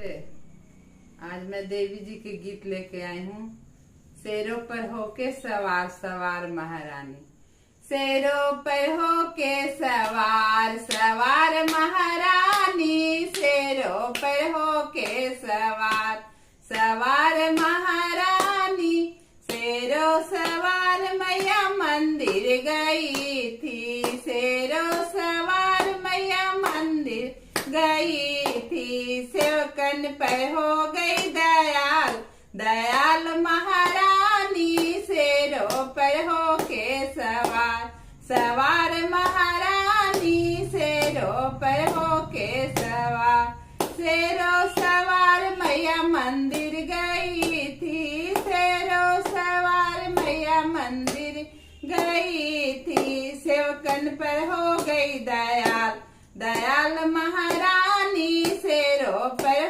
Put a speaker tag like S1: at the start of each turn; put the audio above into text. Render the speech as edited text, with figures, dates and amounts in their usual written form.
S1: नमस्ते। आज मैं देवी जी के गीत लेके आई हूँ। शेरों पर होके सवार सवार महारानी, शेरों पर होके सवार सवार महारानी, शेरों पर होके सवार सवार महारानी। शेरों सवार मैया मंदिर गई थी, शेरों सवार मैया मंदिर गई थी। सेवकन पर हो गई दयाल दयाल महारानी, शेरों पर हो के सवार सवार महारानी, शेरों पर हो के सवार। शेरों सवार मैया मंदिर गई थी, शेरों सवार मैया मंदिर गई थी। सेवकन पर हो गई दयाल दयाल महारानी, शेरों पर